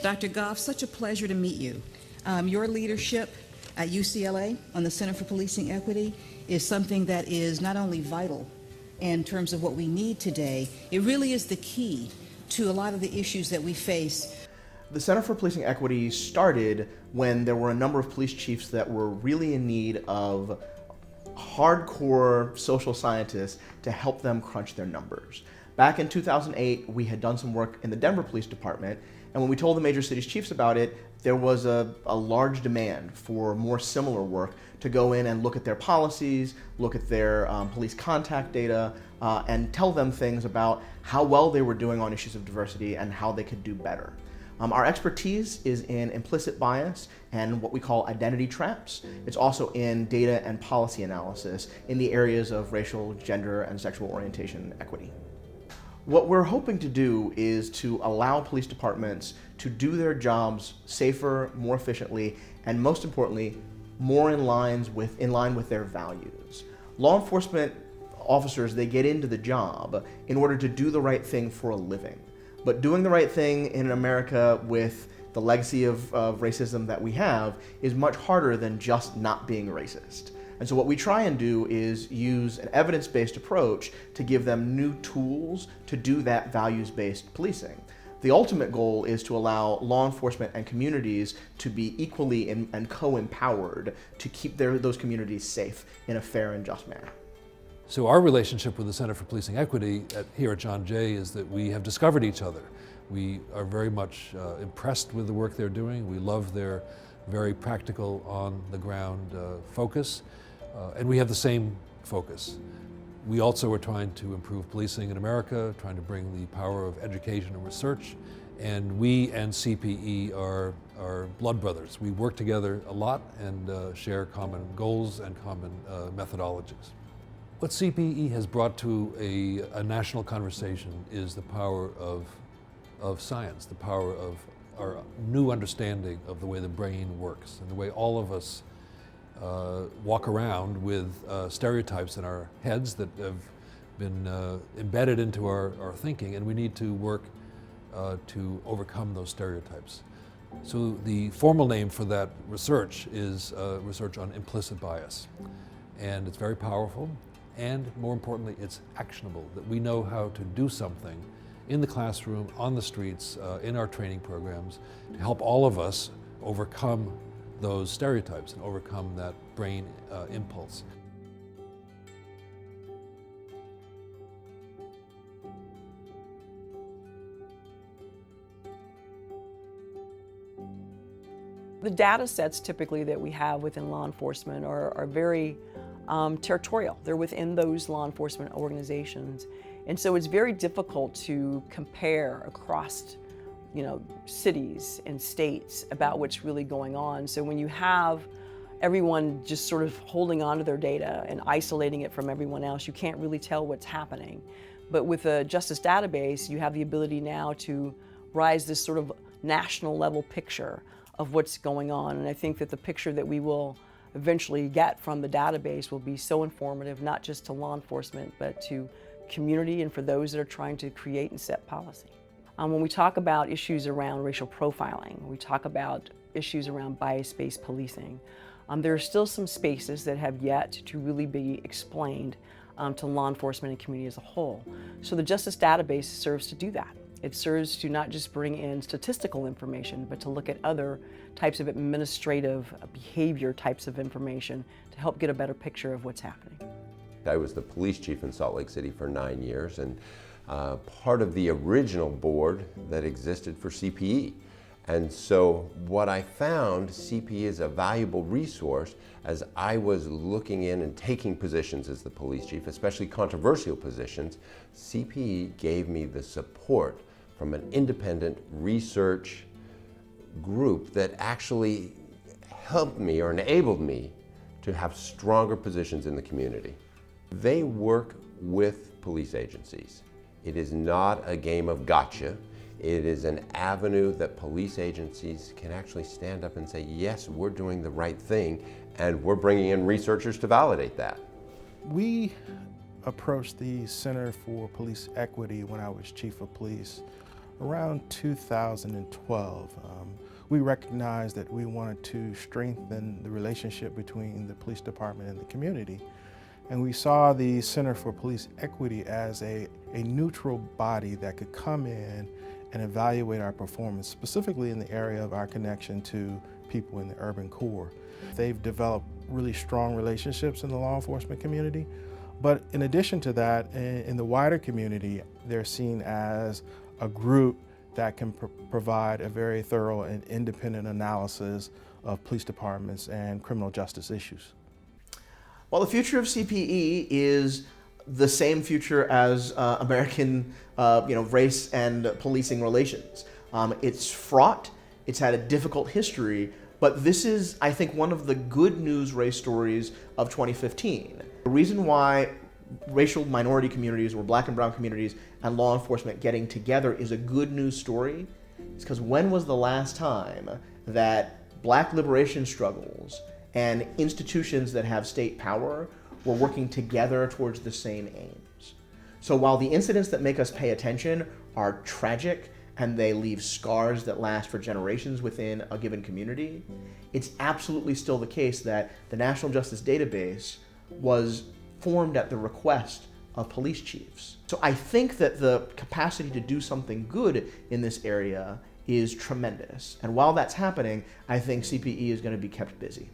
Dr. Goff, such a pleasure to meet you. Your leadership at UCLA on the Center for Policing Equity is something that is not only vital in terms of what we need today, it really is the key to a lot of the issues that we face. The Center for Policing Equity started when there were a number of police chiefs that were really in need of hardcore social scientists to help them crunch their numbers. Back in 2008, we had done some work in the Denver Police Department, and when we told the major cities chiefs about it, there was a large demand for more similar work to go in and look at their policies, look at their police contact data, and tell them things about how well they were doing on issues of diversity and how they could do better. Our expertise is in implicit bias and what we call identity traps. It's also in data and policy analysis in the areas of racial, gender, and sexual orientation equity. What we're hoping to do is to allow police departments to do their jobs safer, more efficiently, and most importantly, more in line with their values. Law enforcement officers, they get into the job in order to do the right thing for a living. But doing the right thing in America with the legacy of racism that we have is much harder than just not being racist. And so what we try and do is use an evidence-based approach to give them new tools to do that values-based policing. The ultimate goal is to allow law enforcement and communities to be equally and co-empowered to keep those communities safe in a fair and just manner. So our relationship with the Center for Policing Equity here at John Jay is that we have discovered each other. We are very much impressed with the work they're doing. We love their very practical, on-the-ground focus, and we have the same focus. We also are trying to improve policing in America, trying to bring the power of education and research, and we and CPE are blood brothers. We work together a lot and share common goals and common methodologies. What CPE has brought to a national conversation is the power of science, the power of our new understanding of the way the brain works and the way all of us walk around with stereotypes in our heads that have been embedded into our thinking, and we need to work to overcome those stereotypes. So the formal name for that research is research on implicit bias, and it's very powerful. And more importantly, it's actionable, that we know how to do something in the classroom, on the streets, in our training programs, to help all of us overcome those stereotypes and overcome that brain impulse. The data sets typically that we have within law enforcement are very territorial. They're within those law enforcement organizations. And so it's very difficult to compare across, cities and states about what's really going on. So when you have everyone just sort of holding on to their data and isolating it from everyone else, you can't really tell what's happening. But with a justice database, you have the ability now to rise this sort of national level picture of what's going on. And I think that the picture that we will eventually get from the database will be so informative, not just to law enforcement, but to community and for those that are trying to create and set policy. When we talk about issues around racial profiling, we talk about issues around bias-based policing, there are still some spaces that have yet to really be explained to law enforcement and community as a whole. So the Justice Database serves to do that. It serves to not just bring in statistical information, but to look at other types of administrative behavior types of information to help get a better picture of what's happening. I was the police chief in Salt Lake City for 9 years and part of the original board that existed for CPE. And so what I found, CPE is a valuable resource as I was looking in and taking positions as the police chief, especially controversial positions. CPE gave me the support from an independent research group that actually helped me or enabled me to have stronger positions in the community. They work with police agencies. It is not a game of gotcha. It is an avenue that police agencies can actually stand up and say, yes, we're doing the right thing, and we're bringing in researchers to validate that. We approached the Center for Police Equity when I was chief of police Around 2012, we recognized that we wanted to strengthen the relationship between the police department and the community. And we saw the Center for Police Equity as a neutral body that could come in and evaluate our performance, specifically in the area of our connection to people in the urban core. They've developed really strong relationships in the law enforcement community, but in addition to that, in the wider community, they're seen as a group that can provide a very thorough and independent analysis of police departments and criminal justice issues. Well, the future of CPE is the same future as American race and policing relations. It's fraught, it's had a difficult history, but this is, I think, one of the good news race stories of 2015. The reason why racial minority communities, or black and brown communities, and law enforcement getting together is a good news story is because when was the last time that black liberation struggles and institutions that have state power were working together towards the same aims? So while the incidents that make us pay attention are tragic and they leave scars that last for generations within a given community, it's absolutely still the case that the National Justice Database was formed at the request of police chiefs. So I think that the capacity to do something good in this area is tremendous. And while that's happening, I think CPE is going to be kept busy.